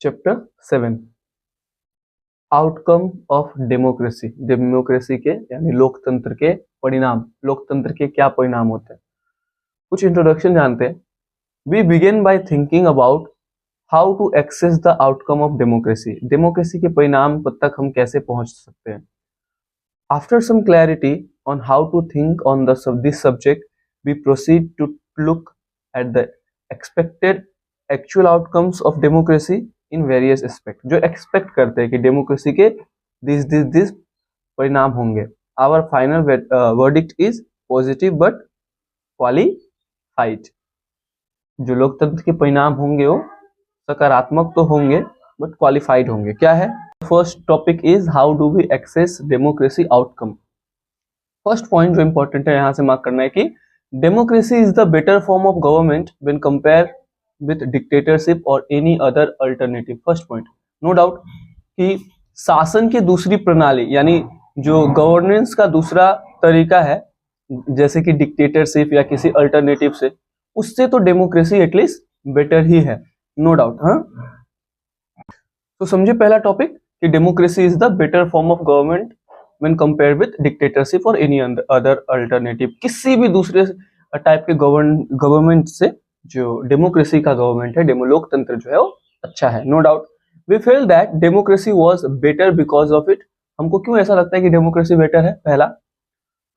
Chapter 7 outcome of democracy. Democracy के यानी लोकतंत्र के परिणाम, लोकतंत्र के क्या परिणाम होते हैं। कुछ इंट्रोडक्शन जानते हैं। We begin by thinking about how to access the outcome of democracy. Democracy के परिणाम तक हम कैसे पहुंच सकते हैं। After some clarity on how to think on this subject we proceed to look at the expected actual outcomes of democracy in various aspect. जो expect करते हैं कि डेमोक्रेसी के दिस परिणाम होंगे। Our final verdict is positive but qualified. जो लोकतंत्र के परिणाम होंगे वो सकारात्मक तो होंगे बट क्वालिफाइड होंगे। क्या है? First topic is how do we assess democracy outcome. First point जो इंपॉर्टेंट है यहां से मार्क करना है कि democracy is the better form of government when compare with dictatorship और any other alternative. First point, no doubt कि शासन की दूसरी प्रणाली यानी जो गवर्नेंस का दूसरा तरीका है जैसे कि डिक्टेटरशिप या किसी अल्टरनेटिव से, उससे तो डेमोक्रेसी एटलीस्ट बेटर ही है, नो डाउट। हाँ, तो समझे पहला टॉपिक कि democracy is the better form of government when compare with dictatorship और एनी अदर अल्टरनेटिव। किसी भी दूसरे टाइप के गवर्नमेंट से जो डेमोक्रेसी का गवर्नमेंट है, लोकतंत्र जो है वो अच्छा है, no doubt. We feel that democracy was better because of it. हमको क्यों ऐसा लगता है कि डेमोक्रेसी बेटर है? पहला,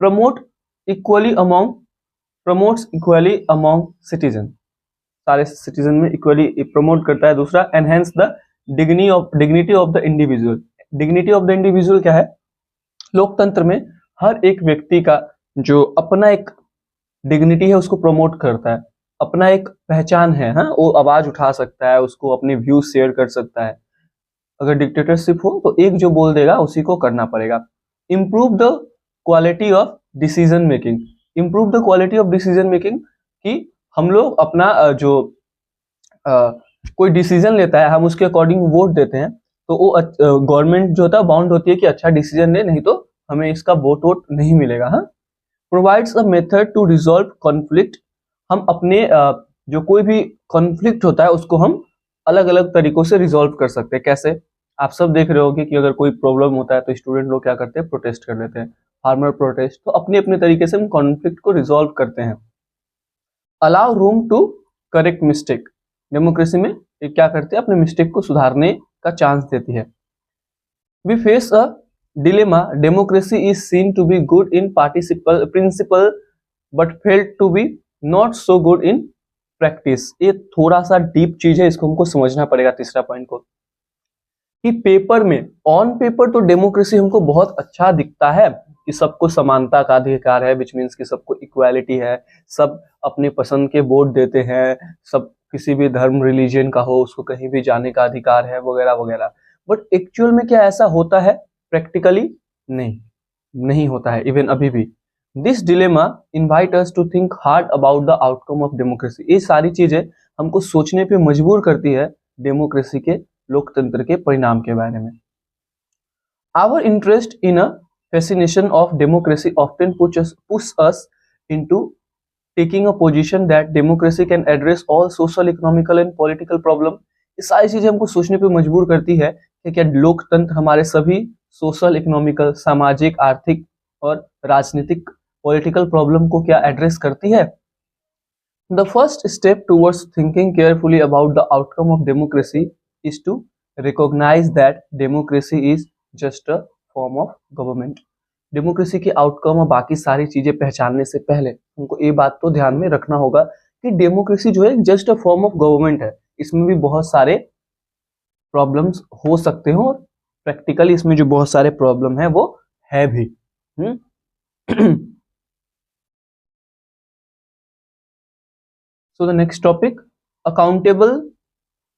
प्रमोट्स इक्वली अमॉन्ग सिटीजन, सारे सिटीजन में इक्वली प्रमोट करता है। दूसरा, enhance the dignity of the individual. Dignity of the individual क्या है? लोकतंत्र में हर एक व्यक्ति का जो अपना एक डिग्निटी है उसको प्रमोट करता है, अपना एक पहचान है। हाँ, वो आवाज उठा सकता है, उसको अपने व्यू शेयर कर सकता है। अगर डिक्टेटरशिप हो तो एक जो बोल देगा उसी को करना पड़ेगा। Improve the quality of decision making. Improve the quality of decision making कि हम लोग अपना जो कोई डिसीजन लेता है हम उसके अकॉर्डिंग वोट देते हैं, तो वो गवर्नमेंट जो होता है बाउंड होती है कि अच्छा डिसीजन ले, नहीं तो हमें इसका वोट नहीं मिलेगा। हाँ, provides a method to resolve conflict. हम अपने जो कोई भी कॉन्फ्लिक्ट होता है उसको हम अलग अलग तरीकों से रिजॉल्व कर सकते हैं। कैसे? आप सब देख रहे होंगे कि अगर कोई प्रॉब्लम होता है तो स्टूडेंट लोग क्या करते हैं? प्रोटेस्ट कर लेते हैं, फार्मर प्रोटेस्ट। तो अपने अपने तरीके से हम कॉन्फ्लिक्ट को रिजॉल्व करते हैं। Allow room to correct mistake. Democracy में ये क्या करते हैं? अपने मिस्टेक को सुधारने का चांस देती है। We face a dilemma. Democracy is seen to be good in principle but failed to be not so good in practice. ये थोड़ा सा डीप चीज है, इसको हमको समझना पड़ेगा। तीसरा पॉइंट को कि पेपर में, ऑन पेपर तो डेमोक्रेसी हमको बहुत अच्छा दिखता है कि सबको समानता का अधिकार है, विच मीन्स कि सबको इक्वालिटी है, सब अपने पसंद के वोट देते हैं, सब किसी भी धर्म रिलीजन का हो उसको कहीं भी जाने का अधिकार है, वगैरह वगैरह। बट एक्चुअल में क्या ऐसा होता है? प्रैक्टिकली नहीं होता है, इवन अभी भी। This dilemma invite us to think hard about the outcome of democracy. ये सारी चीजें हमको सोचने पे मजबूर करती है डेमोक्रेसी के, लोकतंत्र के परिणाम के बारे में। Our interest in a fascination of democracy often push us into taking a position that democracy can address all social, economical and political problem। ये सारी चीजें हमको सोचने पे मजबूर करती है कि क्या लोकतंत्र हमारे सभी सोशल, इकोनॉमिकल, सामाजिक, आर्थिक और राजनीतिक पॉलिटिकल प्रॉब्लम को क्या एड्रेस करती है। The first step towards thinking carefully about the outcome of democracy is to recognize that democracy is just a form of government। Democracy के आउटकम और बाकी सारी चीजें पहचानने से पहले हमको ये बात तो ध्यान में रखना होगा कि डेमोक्रेसी जो है just a form of government है। इसमें भी बहुत सारे प्रॉब्लम्स हो सकते हो और प्रैक्टिकली इसमें जो बहुत सारे प्रॉब्लम है वो है भी। So the next topic, accountable,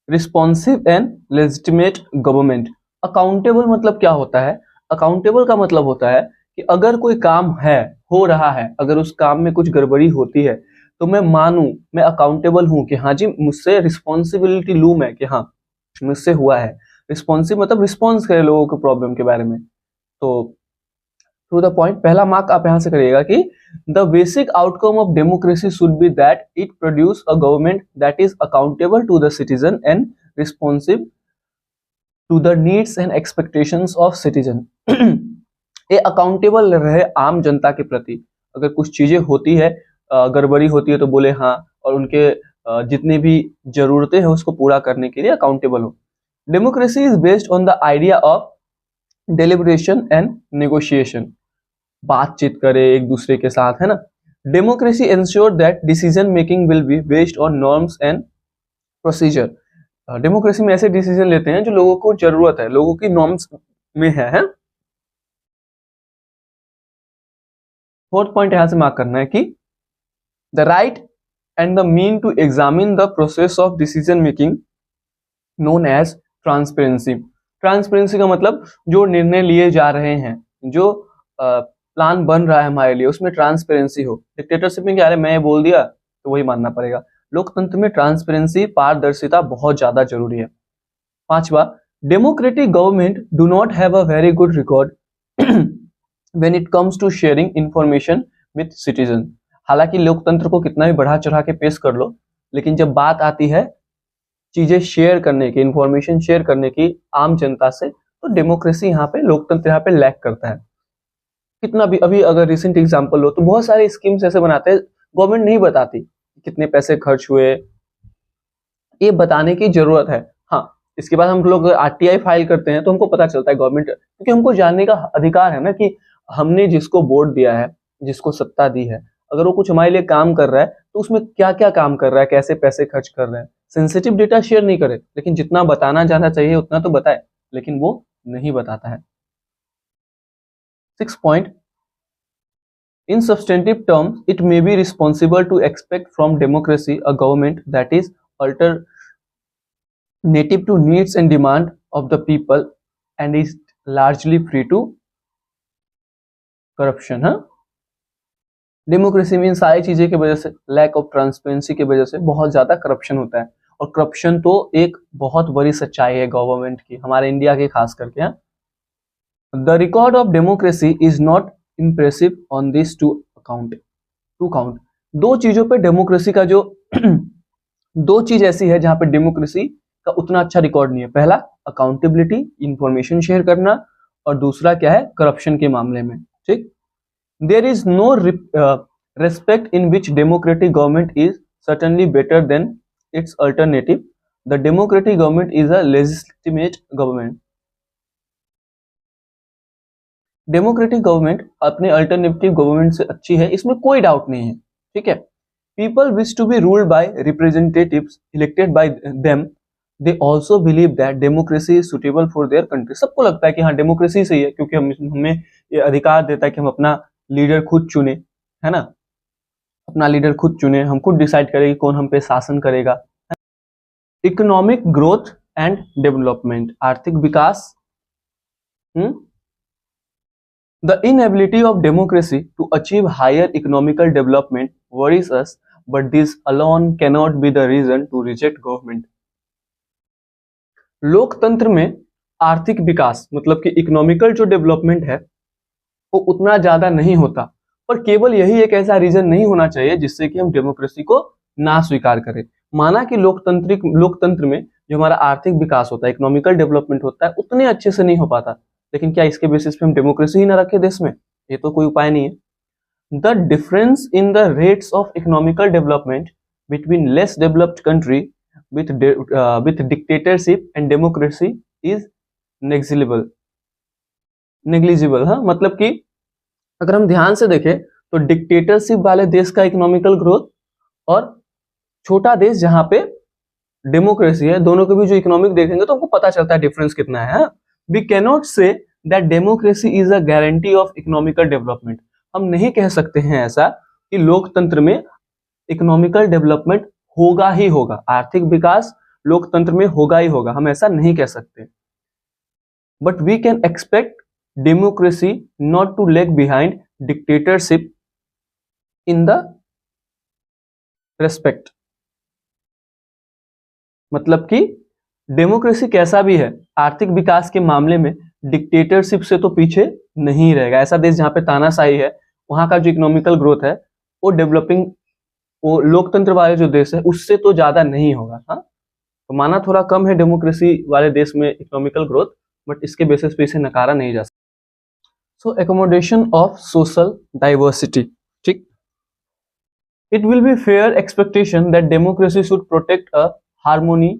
responsive and legitimate government। Accountable मतलब क्या होता है? अकाउंटेबल का मतलब होता है कि अगर कोई काम है, हो रहा है, अगर उस काम में कुछ गड़बड़ी होती है तो मैं मानूं, मैं अकाउंटेबल हूं कि हाँ जी मुझसे रिस्पॉन्सिबिलिटी लूं मैं कि हाँ मुझसे हुआ है। रिस्पॉन्सिव मतलब रिस्पॉन्स करे लोगों के प्रॉब्लम के बारे में। तो टू द पॉइंट, पहला मार्क आप यहां से करिएगा कि the basic outcome of democracy should be that it produce a government that is accountable to the citizen and responsive to the needs and expectations of citizen. ये accountable रहे आम जनता के प्रति। अगर कुछ चीजें होती है, गड़बड़ी होती है तो बोले हाँ, और उनके जितनी भी जरूरतें हैं उसको पूरा करने के लिए अकाउंटेबल हो। Democracy is based on the idea of deliberation and negotiation. बातचीत करे एक दूसरे के साथ, है ना। Democracy ensure that decision making will be based on norms and procedure. Democracy में ऐसे डिसीजन लेते हैं जो लोगों को जरूरत है, लोगों की नॉर्म्स में है। फोर्थ पॉइंट यहां से मार्क करना है कि the right and the mean to examine the process of decision making known as transparency. Transparency का मतलब जो निर्णय लिए जा रहे हैं, जो प्लान बन रहा है हमारे लिए, उसमें ट्रांसपेरेंसी हो। डिक्टेटरशिप में क्या है, मैं बोल दिया तो वही मानना पड़ेगा। लोकतंत्र में ट्रांसपेरेंसी, पारदर्शिता बहुत ज्यादा जरूरी है। पांचवा, democratic government do not have a very good record when it comes to sharing information with citizen. हालांकि लोकतंत्र को कितना भी बढ़ा चढ़ा के पेश कर लो, लेकिन जब बात आती है चीजें शेयर करने की, इंफॉर्मेशन शेयर करने की आम जनता से, तो डेमोक्रेसी यहाँ पे, लोकतंत्र यहाँ पे लैक करता है। कितना भी, अभी अगर रिसेंट एग्जांपल लो तो बहुत सारे स्कीम्स ऐसे बनाते हैं, गवर्नमेंट नहीं बताती कितने पैसे खर्च हुए, ये बताने की जरूरत है। हाँ, इसके बाद हम लोग आरटीआई फाइल करते हैं तो हमको पता चलता है गवर्नमेंट, क्योंकि हमको जानने का अधिकार है ना कि हमने जिसको वोट दिया है, जिसको सत्ता दी है, अगर वो कुछ हमारे लिए काम कर रहा है तो उसमें क्या क्या काम कर रहा है, कैसे पैसे खर्च कर रहे हैं। सेंसिटिव डेटा शेयर नहीं करे, लेकिन जितना बताना जाना चाहिए उतना तो बताए, लेकिन वो नहीं बताता है। 6 point, in substantive terms, it may be responsible to expect from democracy a government that is alternative to needs and demand of the people and is largely free to corruption। हाँ, डेमोक्रेसी में इन सारी चीजें की वजह से, lack of transparency की वजह से बहुत ज्यादा करप्शन होता है, और करप्शन तो एक बहुत बड़ी सच्चाई है गवर्नमेंट की, हमारे इंडिया की खास करके। हाँ, the record of democracy is not impressive on these two count। दो चीजों पे डेमोक्रेसी का जो दो चीज ऐसी है जहां पे डेमोक्रेसी का उतना अच्छा रिकॉर्ड नहीं है। पहला अकाउंटेबिलिटी, इंफॉर्मेशन शेयर करना, और दूसरा क्या है, करप्शन के मामले में। ठीक, there is no respect in which democratic government is certainly better than its alternative. The democratic government is a legitimate government. Democratic government अपने अल्टरनेटिव गवर्नमेंट से अच्छी है, इसमें कोई डाउट नहीं है। ठीक है, people wish to be ruled by representatives elected by them, they also believe that democracy is suitable for their country. सबको लगता है कि हाँ डेमोक्रेसी सही है, क्योंकि हमें ये अधिकार देता है कि हम अपना लीडर खुद चुने, है ना, अपना लीडर खुद चुने, हम खुद डिसाइड करें कि कौन हम पे शासन करेगा। इकोनॉमिक ग्रोथ एंड डेवलपमेंट, आर्थिक विकास। The inability of democracy to achieve higher economical development worries us, but this alone cannot be the reason to reject government। लोकतंत्र में आर्थिक विकास मतलब कि इकोनॉमिकल जो डेवलपमेंट है वो उतना ज्यादा नहीं होता, पर केवल यही एक ऐसा रीजन नहीं होना चाहिए जिससे कि हम डेमोक्रेसी को ना स्वीकार करें। माना कि लोकतंत्र में जो हमारा आर्थिक विकास होता है, इकोनॉमिकल डेवलपमेंट होता है, उतने अच्छे से नहीं हो पाता, लेकिन क्या इसके बेसिस पे हम डेमोक्रेसी ही ना रखें देश में? ये तो कोई उपाय नहीं है। The difference in the rates of economical development between less developed country with dictatorship and democracy is negligible. हाँ, मतलब कि अगर हम ध्यान से देखें तो डिक्टेटरशिप वाले देश का इकोनॉमिकल ग्रोथ और छोटा देश जहां पे डेमोक्रेसी है, दोनों के भी जो इकोनॉमिक देखेंगे तो हमको पता चलता है डिफरेंस कितना है। We cannot say that democracy is a guarantee of economical development. हम नहीं कह सकते हैं ऐसा कि लोकतंत्र में इकोनॉमिकल डेवलपमेंट होगा ही होगा, आर्थिक विकास लोकतंत्र में होगा ही होगा, हम ऐसा नहीं कह सकते। But we can expect democracy not to lag behind dictatorship in the respect. मतलब कि डेमोक्रेसी कैसा भी है, आर्थिक विकास के मामले में डिक्टेटरशिप से तो पीछे नहीं रहेगा। ऐसा देश जहां पे तानाशाही है, वहां का जो इकोनॉमिकल ग्रोथ है वो डेवलपिंग, वो लोकतंत्र वाले जो देश है उससे तो ज्यादा नहीं होगा। हाँ, तो माना थोड़ा कम है डेमोक्रेसी वाले देश में इकोनॉमिकल ग्रोथ, बट इसके बेसिस पे इसे नकारा नहीं जा सकता। सो एकोमोडेशन ऑफ सोशल डाइवर्सिटी, ठीक। It will be fair expectation that democracy should protect a harmony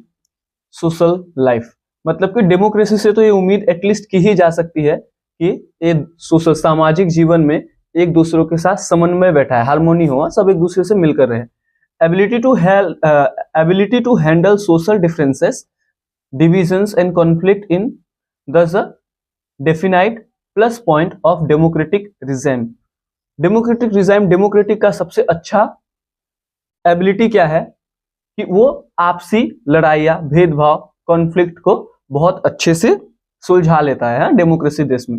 social life. मतलब कि डेमोक्रेसी से तो ये उम्मीद एटलीस्ट की ही जा सकती है कि ये सोशल सामाजिक जीवन में एक दूसरों के साथ समन्वय बैठा है, हार्मोनी हो, सब एक दूसरे से मिलकर रहे। ability to handle social differences, divisions and conflict in thus a definite plus point of democratic regime। Democratic regime, democratic का सबसे अच्छा एबिलिटी क्या है कि वो आपसी लड़ाइयाँ, भेदभाव, कॉन्फ्लिक्ट को बहुत अच्छे से सुलझा लेता है डेमोक्रेसी देश में।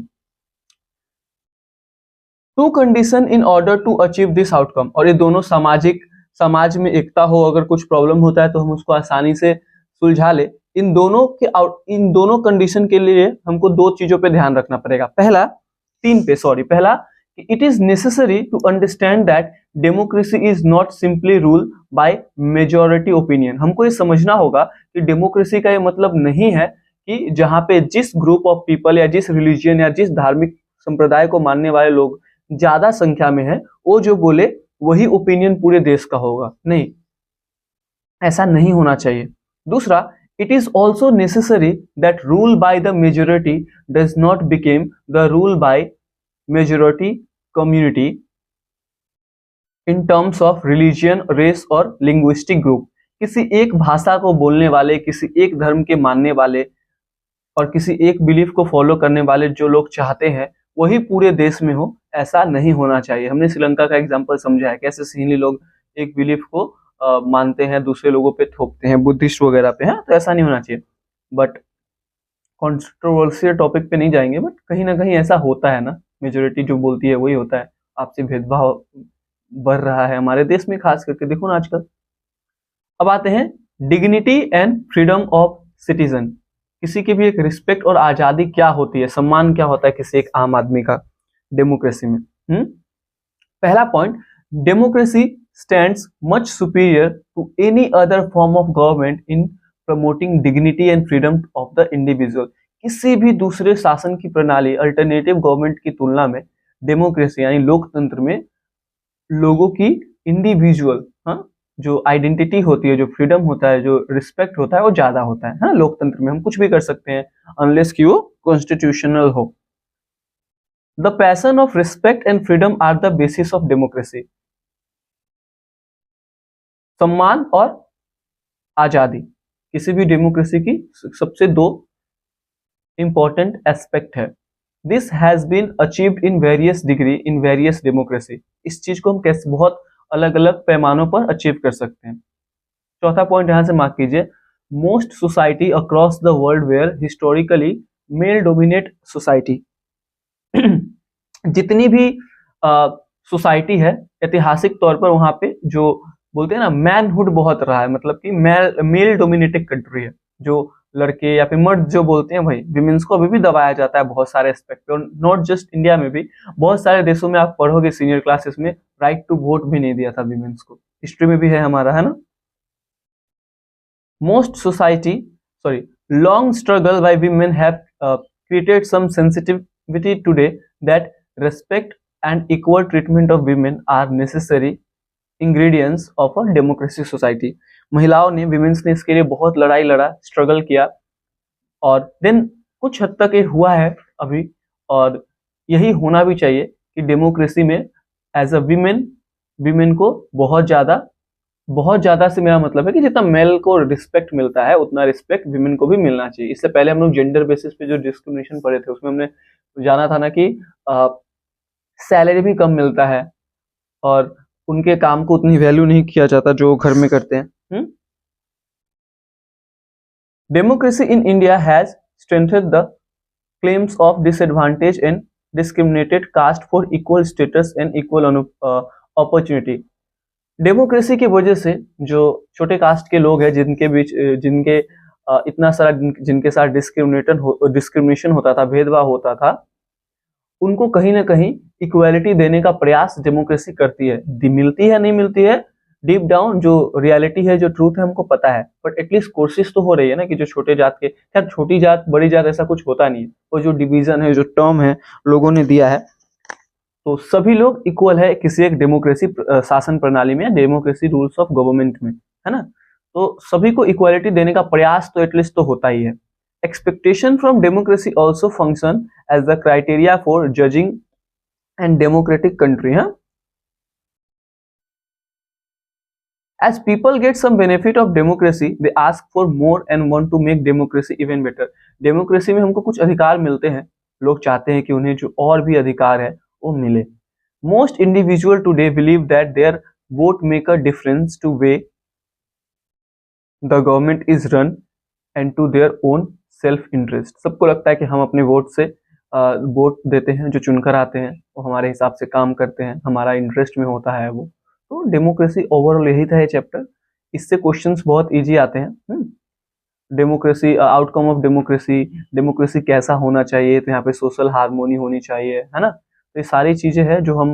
Two condition in order to achieve this outcome, और ये दोनों समाज में एकता हो, अगर कुछ प्रॉब्लम होता है तो हम उसको आसानी से सुलझा ले। इन दोनों कंडीशन के लिए हमको दो चीजों पे ध्यान रखना पड़ेगा। पहला, it is necessary to understand that democracy is not simply rule by majority opinion. हमको ये समझना होगा कि डेमोक्रेसी का ये मतलब नहीं है कि जहां पे जिस ग्रुप ऑफ पीपल या जिस रिलीजियन या जिस धार्मिक संप्रदाय को मानने वाले लोग ज्यादा संख्या में है, वो जो बोले वही ओपिनियन पूरे देश का होगा। नहीं, ऐसा नहीं होना चाहिए। दूसरा, it is also necessary that rule by the majority does not became the rule by majority community in terms of religion, race और लिंग्विस्टिक ग्रुप। किसी एक भाषा को बोलने वाले, किसी एक धर्म के मानने वाले और किसी एक बिलीफ को फॉलो करने वाले जो लोग चाहते हैं वही पूरे देश में हो, ऐसा नहीं होना चाहिए। हमने श्रीलंका का एग्जांपल समझा है, कैसे सिंहली लोग एक बिलीफ को मानते हैं, दूसरे लोगों पे थोपते हैं, बुद्धिस्ट वगैरह पे, है तो ऐसा नहीं होना चाहिए। बट कॉन्ट्रोवर्शियल टॉपिक पे नहीं जाएंगे, बट कहीं ना कहीं ऐसा होता है ना, मेजोरिटी जो बोलती है वही होता है। आपसे भेदभाव बढ़ रहा है हमारे देश में, खास करके देखो ना आजकल। अब आते हैं dignity and freedom of citizen. किसी की भी एक रिस्पेक्ट और आजादी क्या होती है, सम्मान क्या होता है किसी एक आम आदमी का डेमोक्रेसी में। पहला पॉइंट, democracy stands much superior to any other form of government in promoting dignity and freedom of the individual. किसी भी दूसरे शासन की प्रणाली, अल्टरनेटिव गवर्नमेंट की तुलना में डेमोक्रेसी यानी लोकतंत्र में लोगों की इंडिविजुअल जो आइडेंटिटी होती है, जो फ्रीडम होता है, जो रिस्पेक्ट होता है, वो ज्यादा होता है। लोकतंत्र में हम कुछ भी कर सकते हैं अनलेस कि वो कॉन्स्टिट्यूशनल हो। The passion of respect and freedom are the basis of democracy. सम्मान और आजादी किसी भी डेमोक्रेसी की सबसे दो इंपॉर्टेंट एस्पेक्ट है। This has been achieved in various degree in various democracy. इस चीज को हम कैसे बहुत अलग अलग पैमानों पर अचीव कर सकते हैं। चौथा पॉइंट यहां से मार्क कीजिए, most society across the world were historically male dominate society. जितनी भी सोसाइटी है ऐतिहासिक तौर पर वहां पे जो बोलते हैं ना मैनहुड बहुत रहा है, मतलब कि मेल डोमिनेटेड कंट्री है। जो लड़के या फिर मर्द जो बोलते हैं भाई, विमेंस को अभी भी दबाया जाता है बहुत सारे एस्पेक्ट पे, और नॉट जस्ट इंडिया में भी बहुत सारे देशों में आप पढ़ोगे सीनियर क्लासेस में, राइट टू वोट भी नहीं दिया था विमेंस को। हिस्ट्री में भी है हमारा, है ना। Most society long struggle by women have created some sensitivity today that respect and equal treatment of women are necessary ingredients of a democracy society. महिलाओं ने, विमेंस ने इसके लिए बहुत लड़ाई लड़ा, स्ट्रगल किया, और देन कुछ हद तक ये हुआ है अभी, और यही होना भी चाहिए कि डेमोक्रेसी में एज अ विमेन को बहुत ज्यादा से मेरा मतलब है कि जितना मेल को रिस्पेक्ट मिलता है उतना रिस्पेक्ट विमेन को भी मिलना चाहिए। इससे पहले हम लोग जेंडर बेसिस पे जो डिस्क्रिमिनेशन पढ़े थे उसमें हमने जाना था ना कि सैलरी भी कम मिलता है और उनके काम को उतनी वैल्यू नहीं किया जाता जो घर में करते हैं। Democracy in India has strengthened the claims of disadvantage and discriminated caste for equal status and equal opportunity. Democracy की वजह से जो छोटे कास्ट के लोग हैं जिनके इतना सारा जिनके साथ डिस्क्रिमिनेशन होता था, भेदभाव होता था, उनको कहीं ना कहीं इक्वालिटी देने का प्रयास डेमोक्रेसी करती है। मिलती है नहीं मिलती है, डीप डाउन जो रियलिटी है, जो ट्रूथ है, हमको पता है, बट एटलीस्ट कोशिश तो हो रही है ना कि जो छोटे जात के, खैर छोटी जात बड़ी जात ऐसा कुछ होता नहीं है, वो जो डिवीजन है, जो टर्म है लोगों ने दिया है, तो सभी लोग इक्वल है किसी एक डेमोक्रेसी शासन प्रणाली में, डेमोक्रेसी रूल्स ऑफ गवर्नमेंट में, है ना। तो सभी को इक्वालिटी देने का प्रयास तो एटलीस्ट तो होता ही है। Expectation from democracy also function as the criteria for judging and democratic country, है। As people get some benefit of democracy, they ask for more and want to make democracy even better. Democracy में हमको कुछ अधिकार मिलते हैं, लोग चाहते हैं कि उन्हें जो और भी अधिकार है वो मिले। Most individual today believe that their vote make a difference to way the government is run and to their own self interest. सबको लगता है कि हम अपने वोट से वोट देते हैं, जो चुनकर आते हैं वो हमारे हिसाब से काम करते हैं, हमारा इंटरेस्ट में होता है वो। तो डेमोक्रेसी ओवरऑल यही था ये चैप्टर। इससे क्वेश्चंस बहुत इजी आते हैं। Democracy, outcome of democracy, democracy कैसा होना चाहिए, तो यहाँ पे सोशल हार्मोनी होनी चाहिए, है ना। तो ये सारी चीजें हैं जो हम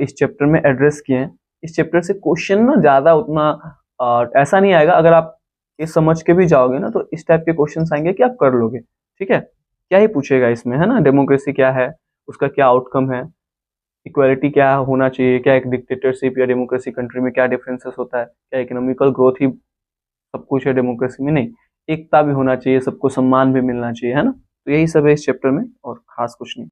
इस चैप्टर में एड्रेस किए हैं। इस चैप्टर से क्वेश्चन ना ज्यादा उतना ऐसा नहीं आएगा, अगर आप ये समझ के भी जाओगे ना तो इस टाइप के क्वेश्चन आएंगे कि आप कर लोगे, ठीक है। क्या ही पूछेगा इसमें, है ना, डेमोक्रेसी क्या है, उसका क्या आउटकम है, इक्वालिटी क्या होना चाहिए, क्या एक डिक्टेटरशिप या डेमोक्रेसी कंट्री में क्या डिफरेंसेस होता है, क्या इकोनॉमिकल ग्रोथ ही सब कुछ है डेमोक्रेसी में, नहीं, एकता भी होना चाहिए, सबको सम्मान भी मिलना चाहिए, है ना। तो यही सब है इस चैप्टर में और खास कुछ नहीं।